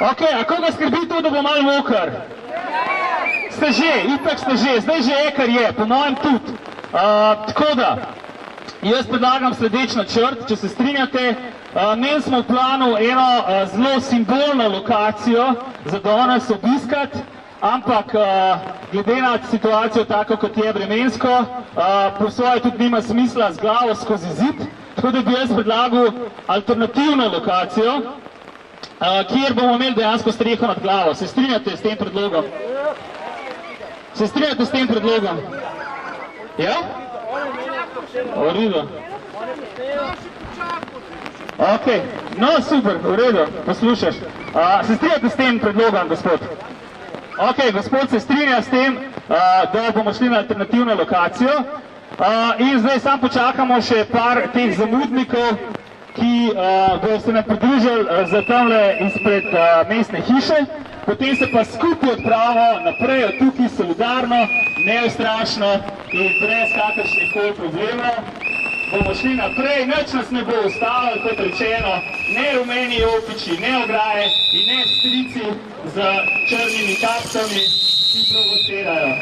Ok, a koga skrbi to, da bo malo mokar? Ste že, itak ste že, zdaj že je, kar je, po mojem tudi. Tako da, jaz predlagam sledeč načrt, če se strinjate. Imeli smo v planu eno zelo simbolno lokacijo za danes obiskati, ampak glede na situacijo tako, kot je vremensko, po svoje tudi nima smisla z glavo skozi zid, tako da bi jaz predlagal alternativno lokacijo, kjer bomo imeli dejansko streho nad glavo. Se strinjate s tem predlogom? Se strinjate s tem predlogom? Ja? V redu. Ok, no super, v redu, poslušaš. Se strinjate s tem predlogom, gospod? Ok, gospod se strinja s tem, da bomo šli na alternativno lokacijo. In zdaj sam počakamo še par teh zamudnikov, ki bodo se nam pridružili za tamle izpred mestne hiše. Potem se pa skupaj odpravimo naprej od tukaj solidarno, neustrašno in brez kakršnih koli problemov. Bomo šli naprej, nič nas ne bo ustavilo, kot rečeno, ne rumeni jopiči, ne ograje in ne strici z črnimi kapcami, ki provocirajo.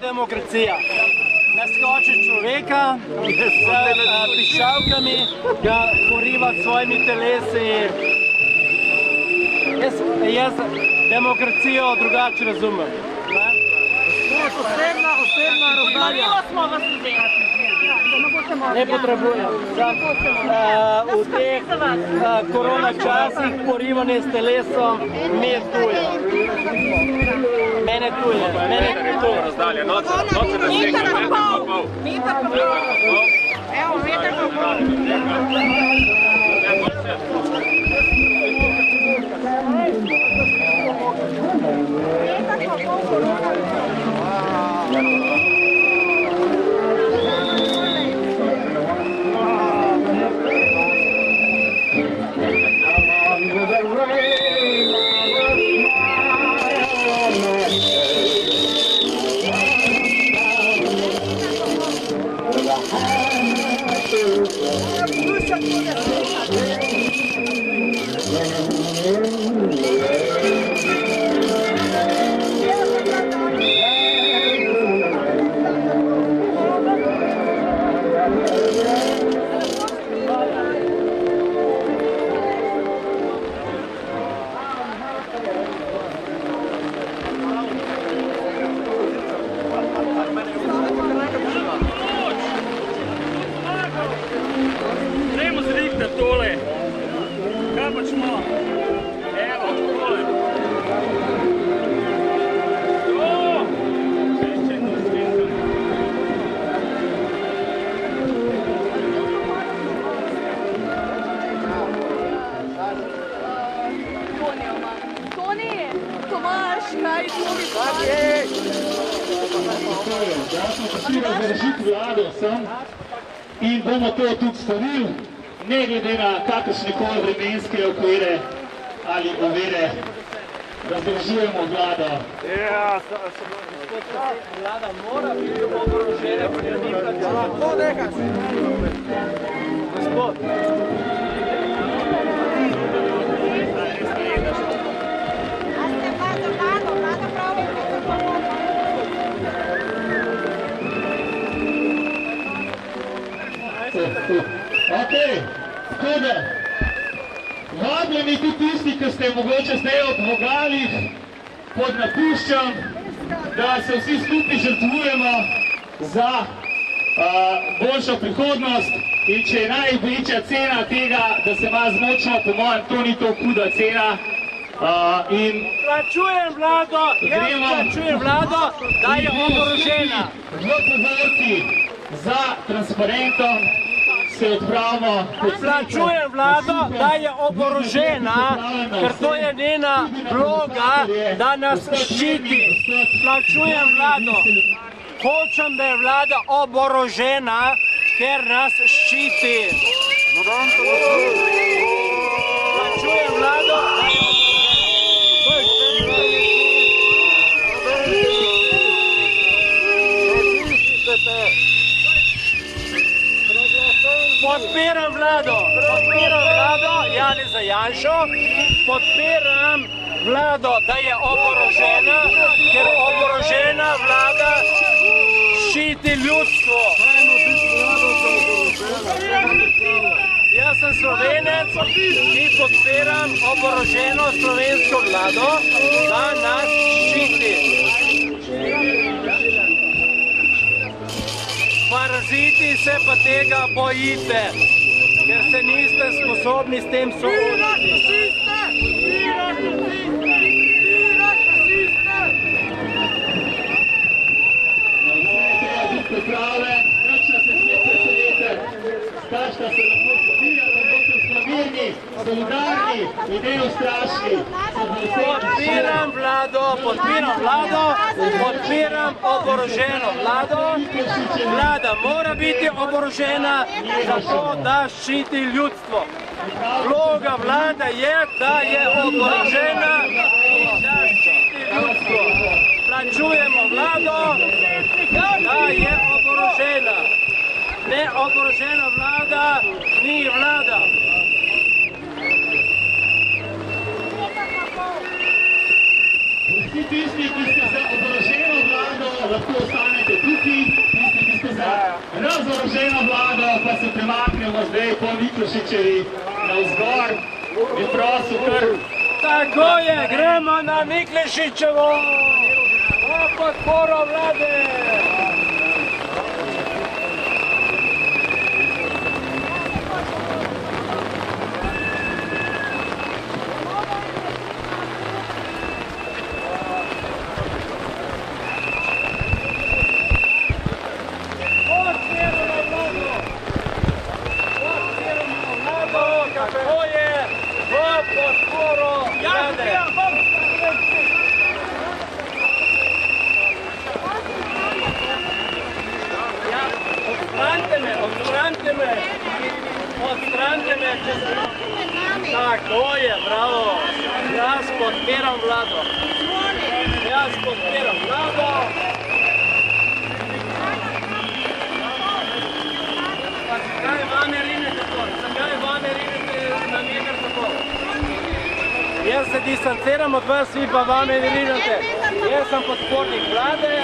Demokracija. Naskoči človeka s piščalkami, ga poriva s svojimi telesi. Jaz demokracijo drugače razumem. Osebna razdalja. Ne potrebujem. V teh korona časih porivanje s telesom mi je tuje. Mene tuje. Razdalje, noče da seka, meter pa pol. Evo, meter pa pol. In bomo to tudi storili, ne glede na kakršnekoli vremenske okvire ali ovire, da združujemo vlado. Ja, vlada mora biti oborožena, lahko nekaš. Gospod. Ok, tako da, vabljeni tudi tisti, ki ste mogoče zdaj ob vogalih pod napuščam, da se vsi skupaj žrtvujemo za boljšo prihodnost in če je največja cena tega, da se malo zmočimo, po mojem, to ni to huda cena. Plačujem vlado, da je oborožena. V povorki za transparentom se odpravimo. Plačujem vlado, da je oborožena, ker to je njena vloga, da nas ščiti. Plačujem vlado. Hočem, da je vlada oborožena, ker nas ščiti. Plačujem vlado, da je Podpiram vlado Janeza Janšo, podpiram vlado, da je oborožena, ker oborožena vlada ščiti ljudstvo. Jaz sem Slovenec in podpiram oboroženo slovensko vlado, da nas ščiti. Paraziti se pa tega bojite, ker se niste sposobni s tem soočiti. Priprave, kakšna se spet preselite, kakšna se lahko zbija, kako so slavirni, solidarni, idejno strašni. Podpiram vlado, podpiram oboroženo vlado. Vlada mora biti oborožena, zato da ščiti ljudstvo. Vloga vlade je, da je oborožena in da ščiti ljudstvo. Plačujemo vlado, da je oborožena. Neoborožena vlada ni vlada. Vsi tisti, ki ste za oboroženo vlado, lahko ostanete tukaj, tisti, ki ste za razoroženo vlado, pa se premaknemo zdaj po Miklošičevi navzgor in prosil kar. Tako je, gremo na Miklošičevo, na podporo vlade. Odstranite me, če se... Tako je, bravo. Jaz podpiram vlado. Pa zakaj vame rinete to? Zakaj vame rinete na nekaj tako? Jaz se distanciram od vas, vi pa vame rinete. Jaz sem podpornik vlade.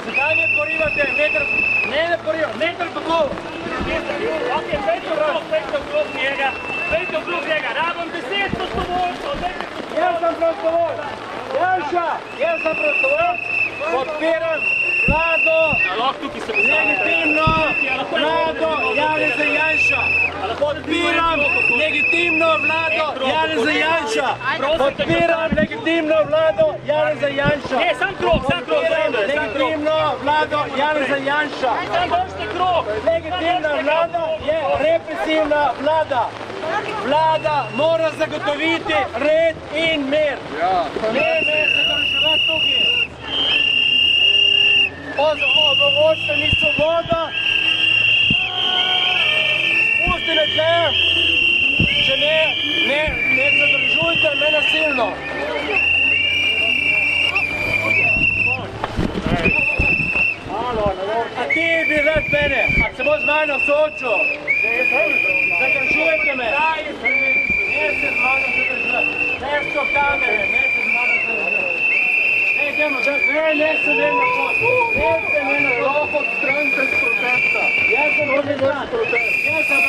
Sedaj me porivate, ne porivate, meter pa pol. Ok, pejte okrog njega, rabim 10 prostovoljcev. Jaz sem prostovoljc, Janša, podpiram vlado, legitimno vlado Janeza Janša. Podpiram legitimno vlado Janeza Janša. Podpiram legitimno vlado Janeza Janša. Ne, sam krog, Legitimno vlado Janeza Janša. Legitimna vlada je represivna vlada. Vlada mora zagotoviti red in mir. Ne me zadrževati tukaj. Obovočite mi svoboda. Pustite tle. Če ne zadržujte me nasilno. Malo, ne morete. ti bi rad mene, a se bo z mano soočil? Zadržujete me. Ne se z mano zadržujete. Ne so kamere, ne se z mano zadržujete. Ne, idemo, ne se ne na pot. Ne se ne na pot. Lahko odstranite s protesta. Jaz sem protestant. Jaz sem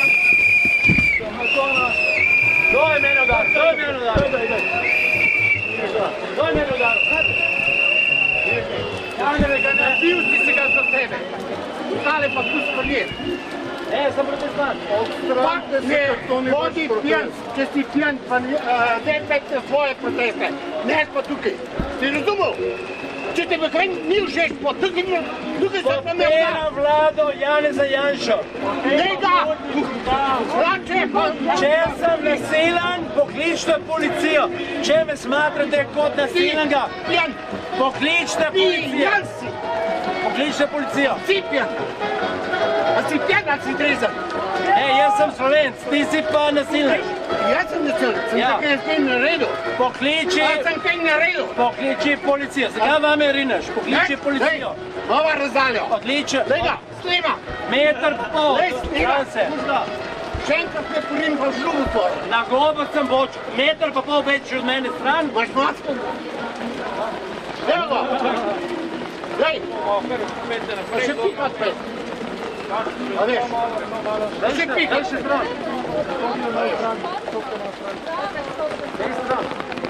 to je mene udar, to je mene udar. To je mene udar. Nabil si se ga za sebe. Ostale pa tu sprejeti. Ne, sem protestant. Bodi pijan, če si pijan, pa ne pejte svoje proteste. Ne pa tukaj. Si razumel? Če te bi kaj ni všeč, pa tukaj se pa me Podpiram vlado Janeza Janšo. Ne ga! Zlače pa... Če sem nasilen, pokličite policijo. Če me smatrate kot nasilenega, Pijan! pokličite policijo. Pijan si! Pokličite policijo. Si pijan! A si pijan, ali si trezen? Jaz sem Slovenc, ti si pa nasilen. Jaz sem nasilen, sem kaj naredil. Pokliči policijo. Zakaj vame rineš? Pokliči policijo. Nova razdalja. Odlično. Daj ga, snima. Meter pol. Daj, snima. Stran se. Še enkrat ne porim pa žlugu tvor. Na gobo sem boč. Meter pa pol več od mene stran. Imaš masko? Evo ga. Daj. Pa še pikat pet. A veš? Še pikat. Še stran.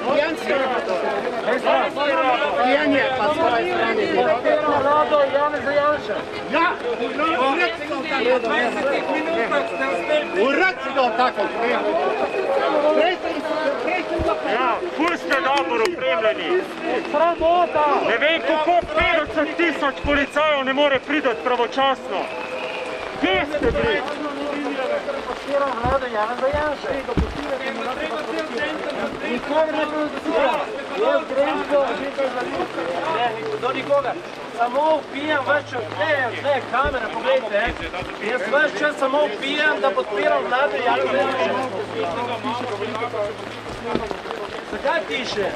Pijan si. Pijan je, pa svoje strane. Podpiram vlado Janeza Janše. Ja, urad si ga v tako. 20 minutah ste uspeli. Urad si ga v tako. Prej sem ga prej. Ja, ful ste dobro opremljeni. Sramota. Ne vem, kako 50.000 policajev ne more priti pravočasno. Kje ste bili? Podpiram vlado Janeza Janše. Nikogar ne protestiram. Jaz grem do nikogar. Samo vpijam vaš čas, ne, kamera, pogledajte. Jaz vaš čas samo vpijam, da podpiram vlado Janeza Janše. Zakaj piše?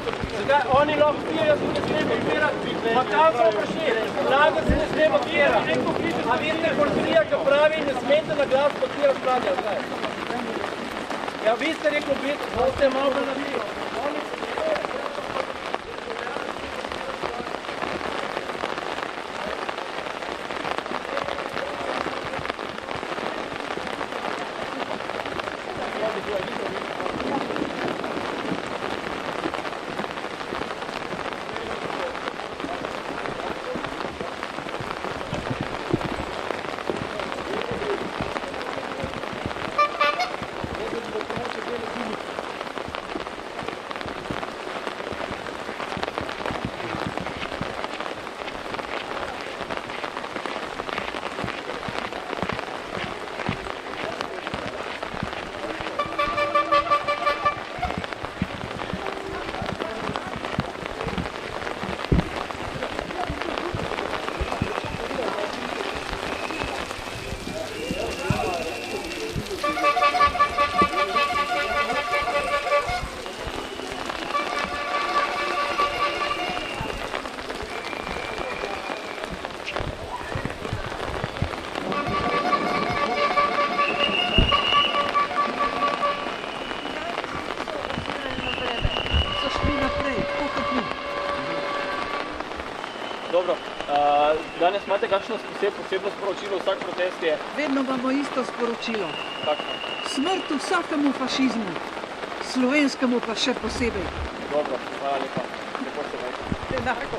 Oni lahko pijejo, se ne sme podpirati. Pa kam so prišli? Vlada se ne sme podpirati. A vidite, policija, ki pravi, ne smete na glas podpirati vlade, ali kaj? Ja, vi ste rekel biti, da ste malo bolj napijo. Dobro, danes imate kakšno posebno sporočilo, vsak protest je? Vedno imamo isto sporočilo. Kakšno? Smrt vsakemu fašizmu, slovenskemu pa še posebej. Dobro, hvala lepa. Lepo se vajte. Enako.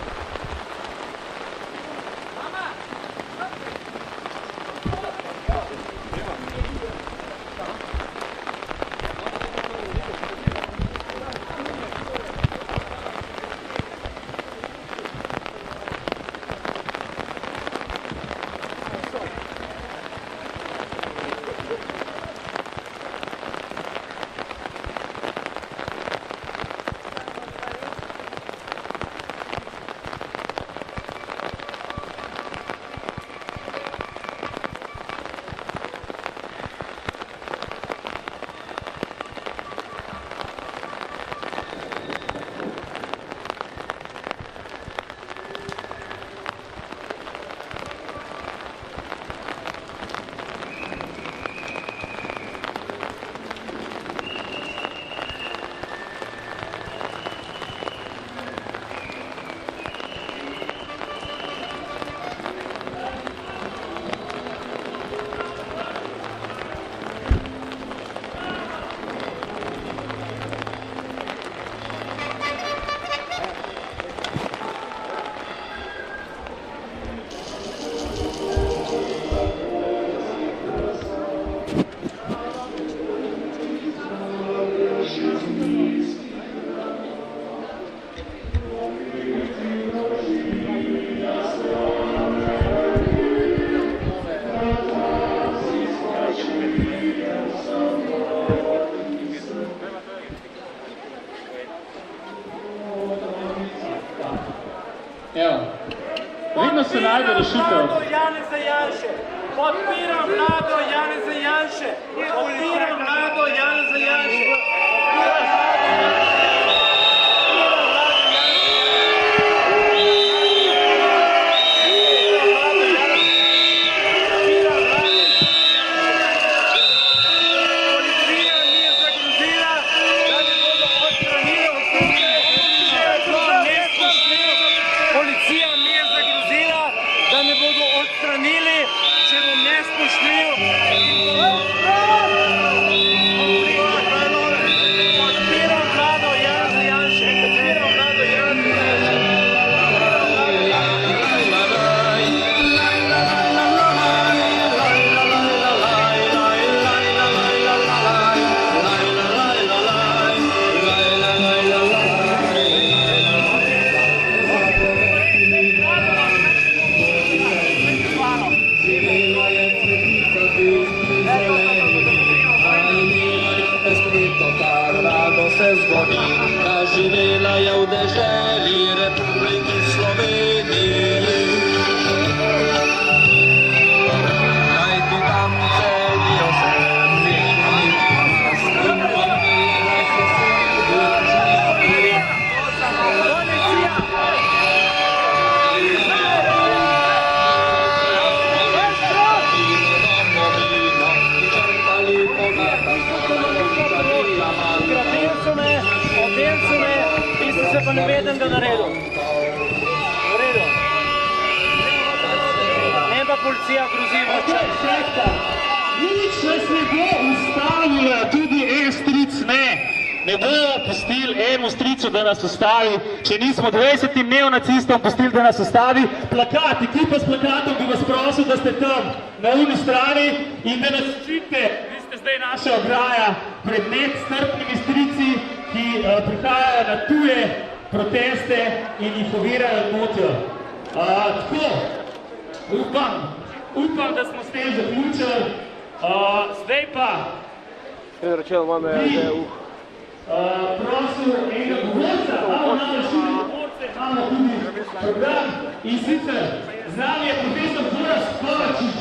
živela je v deželi Republiki Sloveniji. Kajti tam celijo se vsehni, in pomira se sredi. Odel so me, vi ste se pa ne vedem, da naredil. V redu. Ne pa policija grozi moče. Nič nas ne bo ustavilo, tudi en stric ne. Ne bomo pustili enemu stricu, da nas ustavi. Če nismo 20 neonacistom pustili, da nas ustavi. Plakat, ekipa s plakatom bi vas prosil, da ste tam na uni strani in da nas ščitite. Vi ste zdaj naša ograja pred nestrpnimi strici, ki prihajajo na tuje proteste in jih ovirajo in motijo. Tako, upam, da smo s tem zaključili. Zdaj pa prosil enega govorca, imamo tudi program in sicer z nami je profesor Gorazd Kovačič.